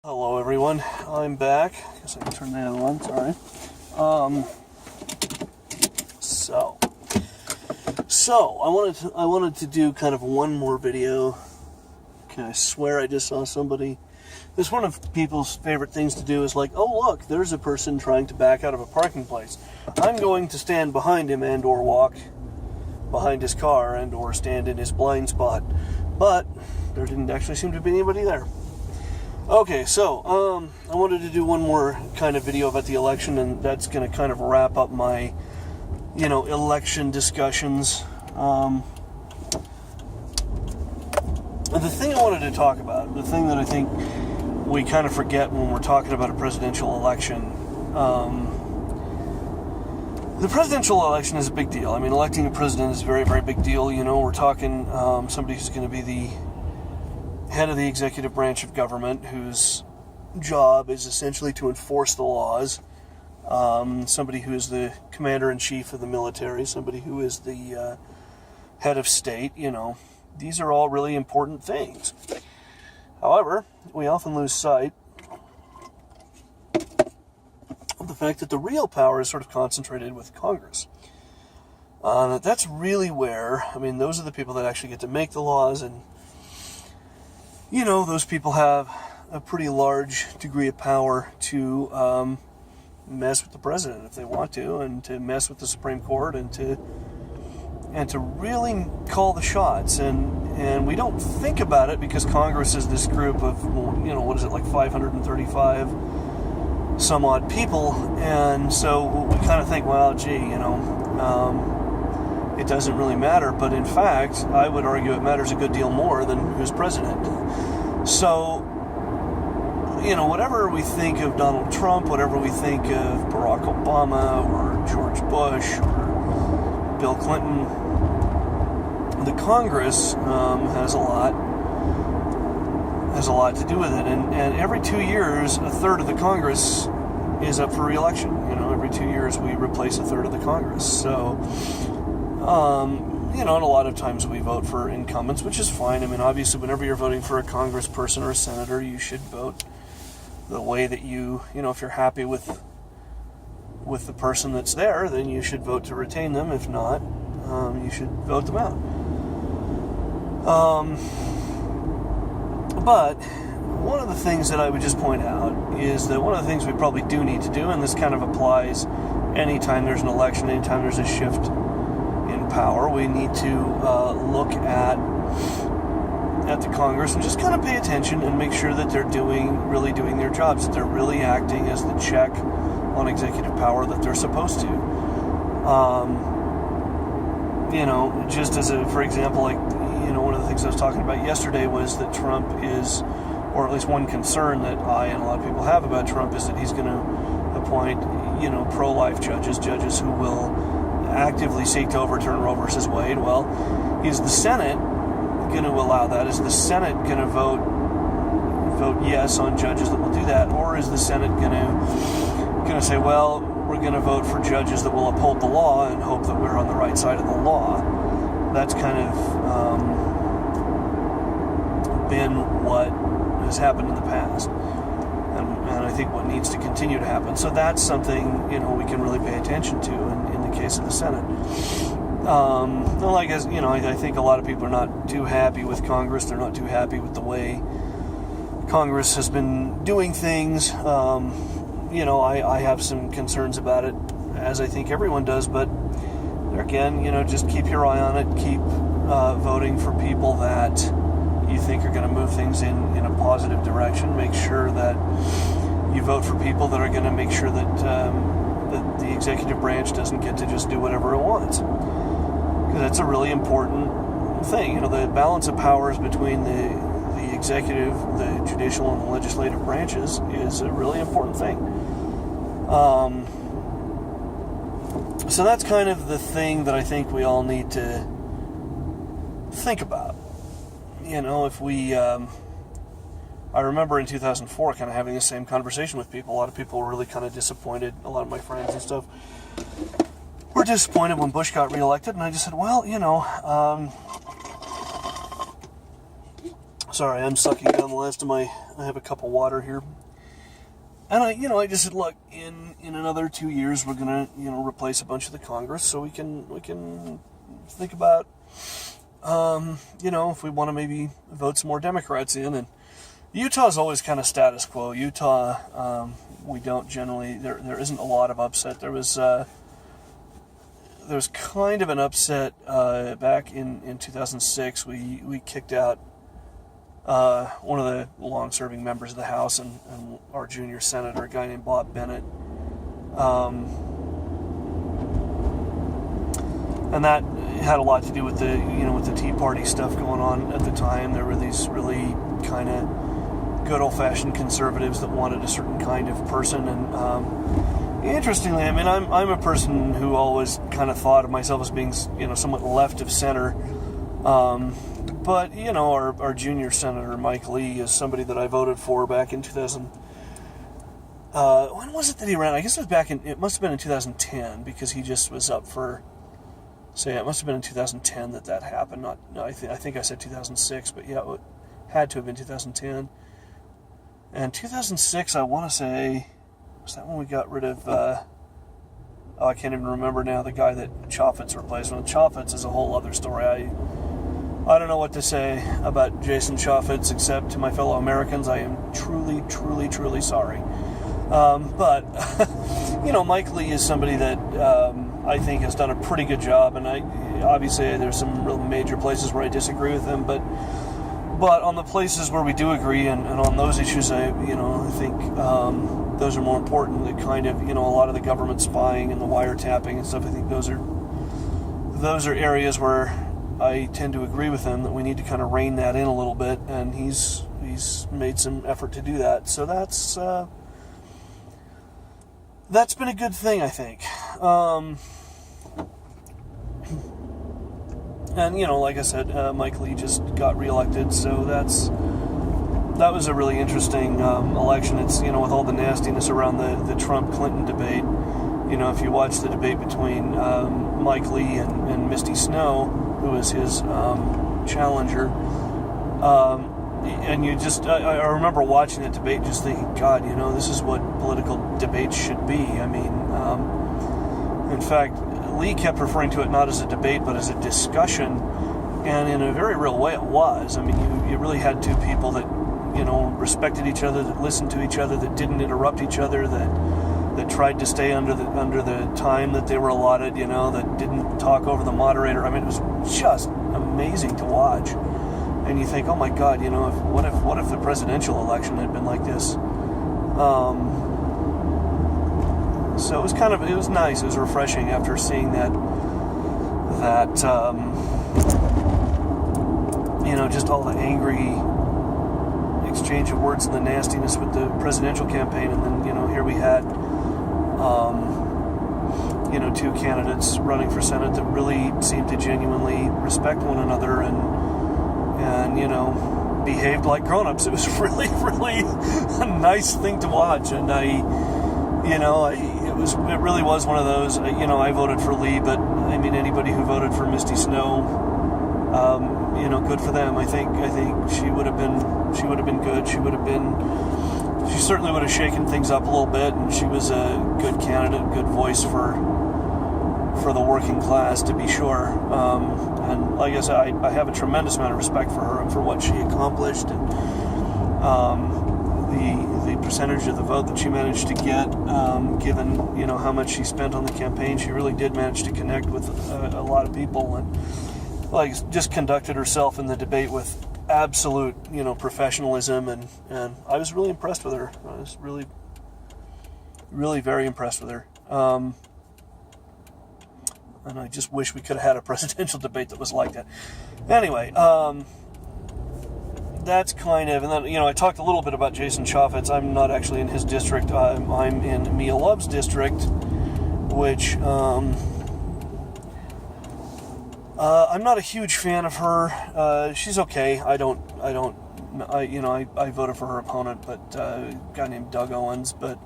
Hello everyone, I'm back. Guess I can turn that on, sorry. So I wanted to do kind of one more video. Okay, I swear I just saw somebody. It's one of people's favorite things to do is like, oh look, there's a person trying to back out of a parking place. I'm going to stand behind him and or walk behind his car and or stand in his blind spot. But there didn't actually seem to be anybody there. Okay, so I wanted to do one more kind of video about the election, and that's going to kind of wrap up my, election discussions. The thing I wanted to talk about, the thing that I think we kind of forget when we're talking about a presidential election, the presidential election is a big deal. I mean, electing a president is a very, very big deal. We're talking somebody who's going to be the head of the executive branch of government, whose job is essentially to enforce the laws, somebody who is the commander-in-chief of the military, somebody who is the head of state. These are all really important things. However, we often lose sight of the fact that the real power is sort of concentrated with Congress. That's really where, those are the people that actually get to make the laws, and those people have a pretty large degree of power to mess with the president if they want to, and to mess with the Supreme Court, and to really call the shots. And we don't think about it because Congress is this group of, 535 some odd people, and so we kind of think, well, gee, it doesn't really matter. But in fact, I would argue it matters a good deal more than who's president. So, whatever we think of Donald Trump, whatever we think of Barack Obama or George Bush or Bill Clinton, the Congress has a lot to do with it. And every 2 years, a third of the Congress is up for re-election. Every 2 years we replace a third of the Congress. So, and a lot of times we vote for incumbents, which is fine. Obviously, whenever you're voting for a congressperson or a senator, you should vote the way that if you're happy with the person that's there, then you should vote to retain them. If not, you should vote them out. But one of the things that I would just point out is that one of the things we probably do need to do, and this kind of applies anytime there's an election, anytime there's a shift in power, we need to look at the Congress and just kind of pay attention and make sure that they're really doing their jobs, that they're really acting as the check on executive power that they're supposed to. Just as for example, one of the things I was talking about yesterday was that Trump is, or at least one concern that I and a lot of people have about Trump, is that he's going to appoint, pro-life judges who will actively seek to overturn Roe versus Wade. Well, is the Senate going to allow that? Is the Senate going to vote yes on judges that will do that, or is the Senate going to say, well, we're going to vote for judges that will uphold the law and hope that we're on the right side of the law? That's kind of been what has happened in the past, and I think what needs to continue to happen. So that's something we can really pay attention to in the case of the Senate. Well, I guess I think a lot of people are not too happy with Congress. They're not too happy with the way Congress has been doing things. I have some concerns about it, as I think everyone does. But again, just keep your eye on it. Keep voting for people that you think are going to move things in a positive direction. Make sure that you vote for people that are going to make sure that that the executive branch doesn't get to just do whatever it wants, because that's a really important thing. The balance of powers between the executive, the judicial, and the legislative branches is a really important thing. So that's kind of the thing that I think we all need to think about. If we, I remember in 2004 kind of having the same conversation with people. A lot of people were really kind of disappointed. A lot of my friends and stuff were disappointed when Bush got reelected, and I just said, well, Sorry, I'm sucking down the last of my. I have a cup of water here, and I just said, look, in another 2 years, we're gonna, replace a bunch of the Congress, so we can think about, if we want to maybe vote some more Democrats in. And Utah's always kind of status quo. Utah, we don't generally. There isn't a lot of upset. There was kind of an upset back in 2006. We kicked out one of the long-serving members of the House and our junior senator, a guy named Bob Bennett. And that had a lot to do with the Tea Party stuff going on at the time. There were these really kind of good old-fashioned conservatives that wanted a certain kind of person. And interestingly, I mean, I'm a person who always kind of thought of myself as being, somewhat left of center. But, our junior senator, Mike Lee, is somebody that I voted for back in 2000. When was it that he ran? I guess it must have been in 2010, because he just was up for, it must have been in 2010 that happened. I think I said 2006, but yeah, it had to have been 2010. And 2006, I want to say, was that when we got rid of, I can't even remember now, the guy that Chaffetz replaced. Well, Chaffetz is a whole other story. I don't know what to say about Jason Chaffetz, except to my fellow Americans, I am truly, truly, truly sorry. But, Mike Lee is somebody that I think has done a pretty good job, and obviously there's some real major places where I disagree with him, but on the places where we do agree, and on those issues, I think those are more important. The kind of, a lot of the government spying and the wiretapping and stuff, I think those are areas where I tend to agree with him, that we need to kind of rein that in a little bit, and he's made some effort to do that. So that's been a good thing, I think. And like I said, Mike Lee just got reelected, so that was a really interesting election. It's with all the nastiness around the Trump-Clinton debate. If you watch the debate between Mike Lee and Misty Snow, who was his challenger, and I remember watching that debate just thinking, God, this is what political debates should be. I mean, in fact, Lee kept referring to it not as a debate but as a discussion, and in a very real way it was. I mean, you really had two people that respected each other, that listened to each other, that didn't interrupt each other, that tried to stay under the time that they were allotted, that didn't talk over the moderator. I mean, it was just amazing to watch. And you think, oh my God, what if the presidential election had been like this? So it was nice. It was refreshing after seeing that just all the angry exchange of words and the nastiness with the presidential campaign, and then here we had two candidates running for Senate that really seemed to genuinely respect one another and behaved like grown-ups. It was really, really a nice thing to watch, and it really was one of those. I voted for Lee, but I mean, anybody who voted for Misty Snow, good for them. I think she would have been good. She certainly would have shaken things up a little bit, and she was a good candidate, good voice for the working class, to be sure. And like I said, I have a tremendous amount of respect for her and for what she accomplished, and the percentage of the vote that she managed to get, given how much she spent on the campaign. She really did manage to connect with a lot of people, and just conducted herself in the debate with absolute professionalism, and I was really impressed with her. I was really, really very impressed with her. And I just wish we could have had a presidential debate that was like that. Anyway, that's kind of, and then, I talked a little bit about Jason Chaffetz. I'm not actually in his district. I'm in Mia Love's district, which, I'm not a huge fan of her. She's okay. I voted for her opponent, but, a guy named Doug Owens, but,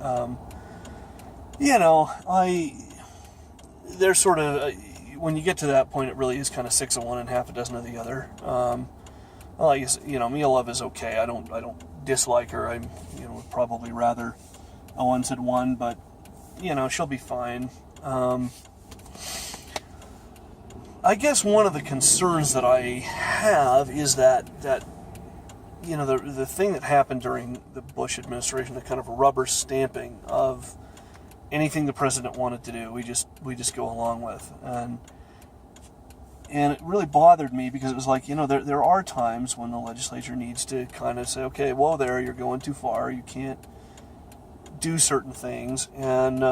they're sort of, when you get to that point, it really is kind of 6 of one and half a dozen of the other. well, I guess, Mia Love is okay. I don't dislike her. I, would probably rather Owens had won, but, she'll be fine. I guess one of the concerns that I have is that the thing that happened during the Bush administration, the kind of rubber stamping of anything the president wanted to do, we just go along with, and it really bothered me because it was like, there are times when the legislature needs to kind of say, okay, whoa there, you're going too far, you can't do certain things, and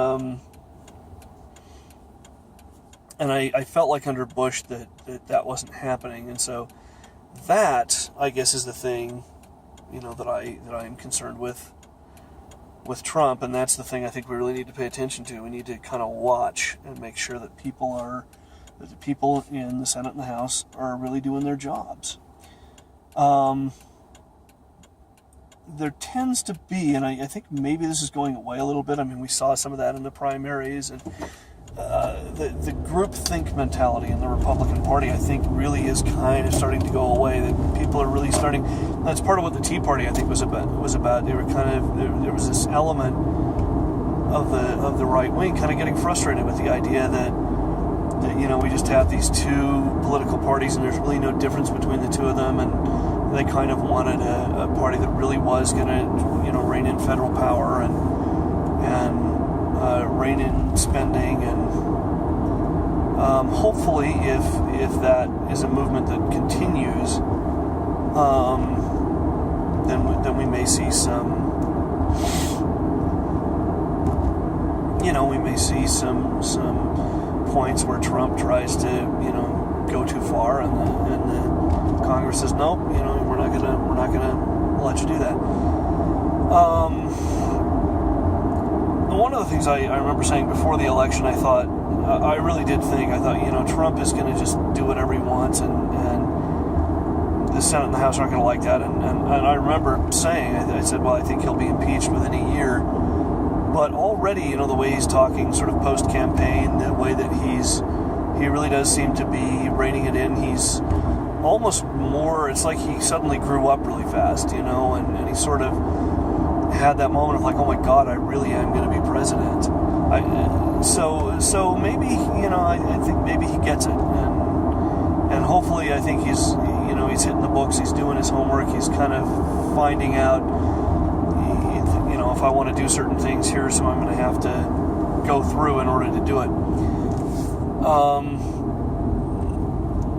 I felt like under Bush that wasn't happening, and so that, I guess, is the thing, that I'm concerned with Trump, and that's the thing I think we really need to pay attention to. We need to kind of watch and make sure that the people in the Senate and the House are really doing their jobs. There tends to be, and I think maybe this is going away a little bit. I mean, we saw some of that in the primaries, and the groupthink mentality in the Republican Party, I think, really is kind of starting to go away. That people are really starting. That's part of what the Tea Party, I think, was about. They were kind of there was this element of the right wing kind of getting frustrated with the idea that we just have these two political parties and there's really no difference between the two of them, and they kind of wanted a party that really was going to rein in federal power and rein in spending, and hopefully if that is a movement that continues, then we may see some points where Trump tries to go too far, and the Congress says nope, we're not gonna let you do that. One of the things I remember saying before the election, I really did think, Trump is going to just do whatever he wants, and the Senate and the House aren't going to like that. And I remember saying, I said, well, I think he'll be impeached within a year. But already, the way he's talking sort of post-campaign, the way that he really does seem to be reining it in. He's almost more, it's like he suddenly grew up really fast, and he sort of had that moment of like, oh my God, I really am going to be president. So maybe, I think maybe he gets it, and hopefully I think he's hitting the books, he's doing his homework, he's kind of finding out, if I want to do certain things, here's who I'm going to have to go through in order to do it.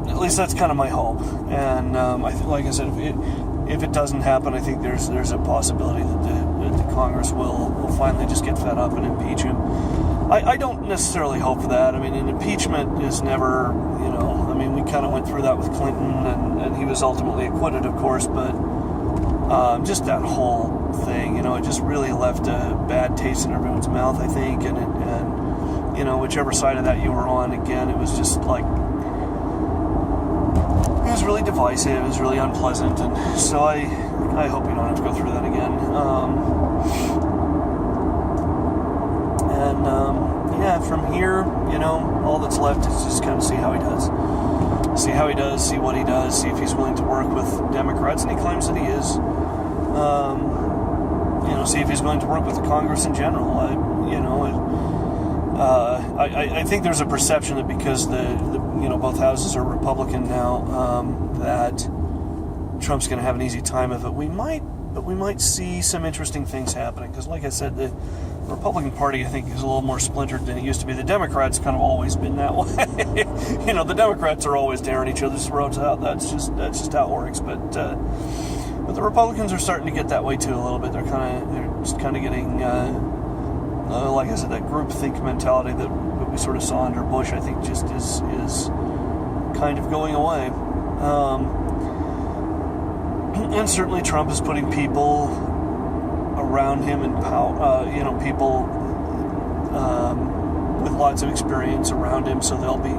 At least that's kind of my hope, and like I said, if it doesn't happen, I think there's a possibility that the Congress will finally just get fed up and impeach him. I don't necessarily hope for that. I mean, an impeachment is never, we kind of went through that with Clinton, and he was ultimately acquitted, of course, but just that whole thing, it just really left a bad taste in everyone's mouth, I think, and whichever side of that you were on, again, it was just like, it was really divisive, it was really unpleasant, and so I hope we don't have to go through that again. From here, all that's left is just kind of see how he does. See what he does, see if he's willing to work with Democrats, and he claims that he is. See if he's willing to work with the Congress in general. I think there's a perception that because both houses are Republican now, that Trump's going to have an easy time of it. We might see some interesting things happening, because like I said, the Republican Party, I think, is a little more splintered than it used to be. The Democrats kind of always been that way. The Democrats are always tearing each other's throats out. That's just how it works. But the Republicans are starting to get that way too a little bit. They're just kind of getting, like I said, that groupthink mentality that we sort of saw under Bush, I think, just is kind of going away. And certainly Trump is putting people around him in power, people with lots of experience around him, so they'll be,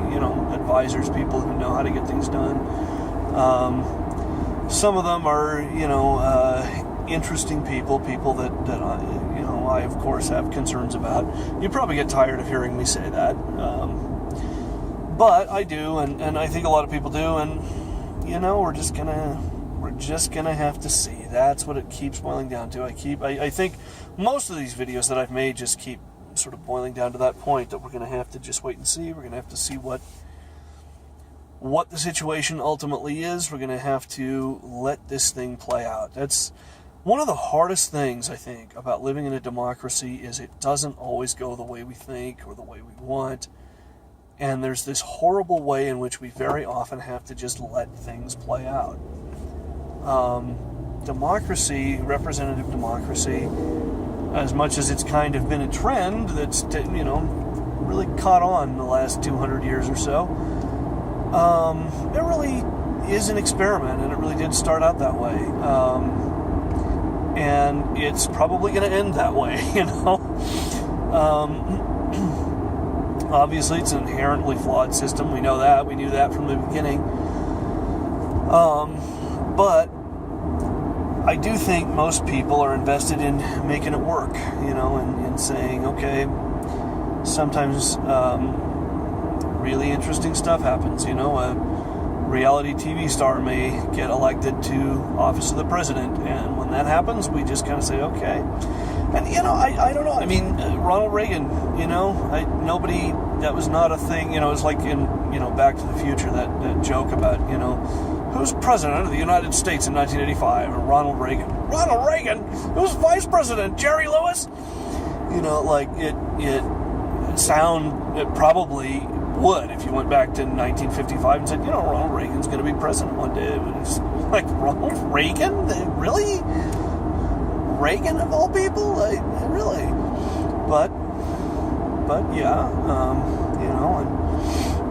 advisors, people who know how to get things done. Some of them are, interesting people that I, of course, have concerns about. You probably get tired of hearing me say that, but I do, and I think a lot of people do, and we're just going to have to see. That's what it keeps boiling down to. I think most of these videos that I've made just keep sort of boiling down to that point, that we're going to have to just wait and see. We're going to have to see what the situation ultimately is. We're going to have to let this thing play out. That's one of the hardest things, I think, about living in a democracy, is it doesn't always go the way we think or the way we want. And there's this horrible way in which we very often have to just let things play out. Democracy, representative democracy, as much as it's kind of been a trend that's, really caught on in the last 200 years or so, it really is an experiment, and it really did start out that way. And it's probably going to end that way, Obviously, it's an inherently flawed system. We know that. We knew that from the beginning. But I do think most people are invested in making it work, and saying, okay, sometimes really interesting stuff happens. A reality TV star may get elected to office of the president, and when that happens, we just kind of say, okay. And, I don't know. I mean, Ronald Reagan, nobody, that was not a thing. It's like in, Back to the Future, that joke about, who's president of the United States in 1985? Or Ronald Reagan. Ronald Reagan? Who's vice president? Jerry Lewis? It probably would if you went back to 1955 and said, Ronald Reagan's going to be president one day. It's like, Ronald Reagan? Really? Reagan of all people? Really? But yeah,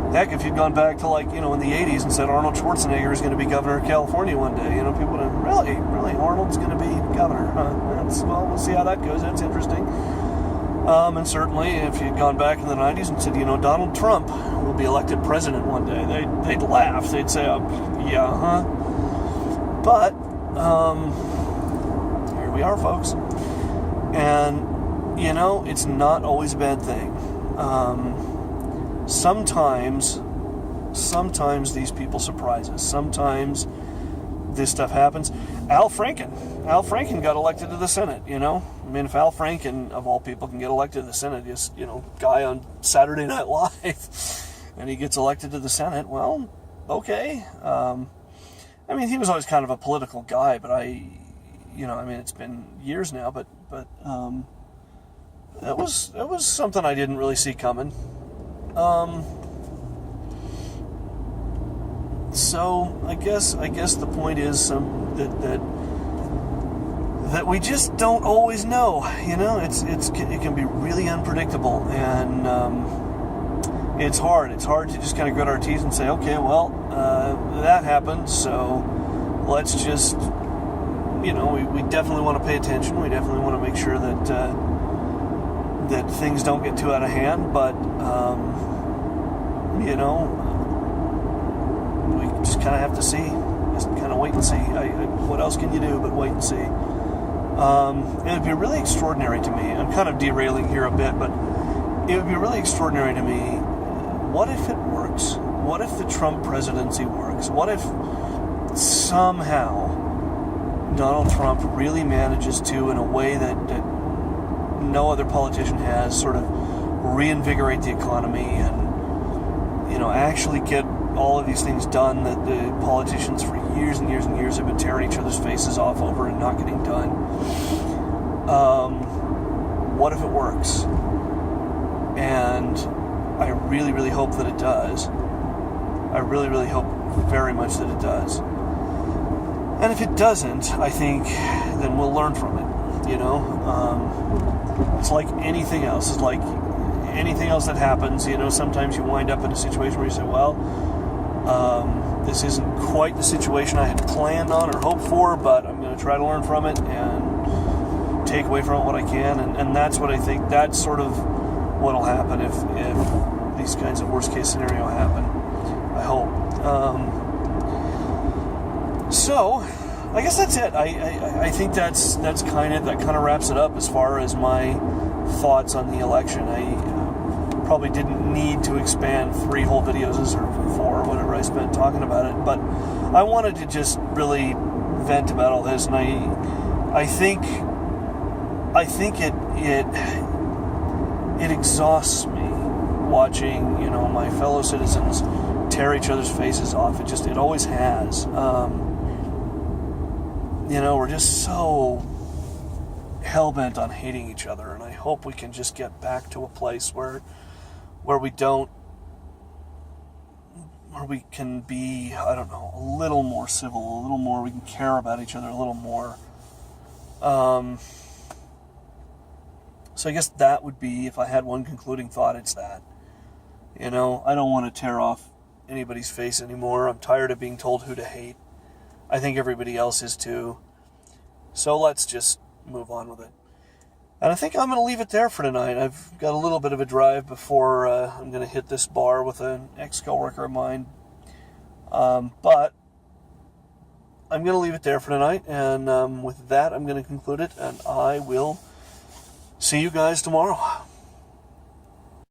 and heck, if you'd gone back to in the 80s and said Arnold Schwarzenegger is going to be governor of California one day, people would have, really, Arnold's going to be governor, huh? Well, we'll see how that goes. That's interesting. And certainly, if you'd gone back in the 90s and said, Donald Trump will be elected president one day, they'd laugh. They'd say, yeah, huh? But, here we are, folks. And, it's not always a bad thing. Sometimes these people surprise us. Sometimes this stuff happens. Al Franken got elected to the Senate, I mean, if Al Franken, of all people, can get elected to the Senate, just, guy on Saturday Night Live, and he gets elected to the Senate, well, okay. I mean, he was always kind of a political guy, but it's been years now, but that was something I didn't really see coming. So I guess the point is that we just don't always know. It can be really unpredictable, and it's hard. It's hard to just kind of grit our teeth and say, okay, well, that happened, so let's just, we definitely want to pay attention. We definitely want to make sure that things don't get too out of hand, but we just kind of have to see. Just kind of wait and see. What else can you do but wait and see? And it'd be really extraordinary to me. I'm kind of derailing here a bit, but it would be really extraordinary to me. What if it works? What if the Trump presidency works? What if somehow Donald Trump really manages to, in a way that no other politician has, sort of reinvigorate the economy and, actually get all of these things done that the politicians for years and years and years have been tearing each other's faces off over and not getting done. What if it works? And I really, really hope that it does. I really, really hope very much that it does. And if it doesn't, I think then we'll learn from it. It's like anything else. It's like anything else that happens. Sometimes you wind up in a situation where you say, well, this isn't quite the situation I had planned on or hoped for, but I'm going to try to learn from it and take away from it what I can. And that's what I think. That's sort of what will happen if these kinds of worst case scenario happen. I hope. So I guess that's it. I think that kind of wraps it up as far as my thoughts on the election. I probably didn't need to expand 3 whole videos or 4 or whatever I spent talking about it, but I wanted to just really vent about all this, and I think it exhausts me watching, you know, my fellow citizens tear each other's faces off. It always has. You know, we're just so hell-bent on hating each other, and I hope we can just get back to a place where we can be, I don't know, a little more civil, a little more, we can care about each other a little more. So I guess that would be, if I had one concluding thought, it's that. You know, I don't want to tear off anybody's face anymore. I'm tired of being told who to hate. I think everybody else is too. So let's just move on with it. And I think I'm going to leave it there for tonight. I've got a little bit of a drive before I'm going to hit this bar with an ex-coworker of mine. But I'm going to leave it there for tonight. And with that, I'm going to conclude it. And I will see you guys tomorrow.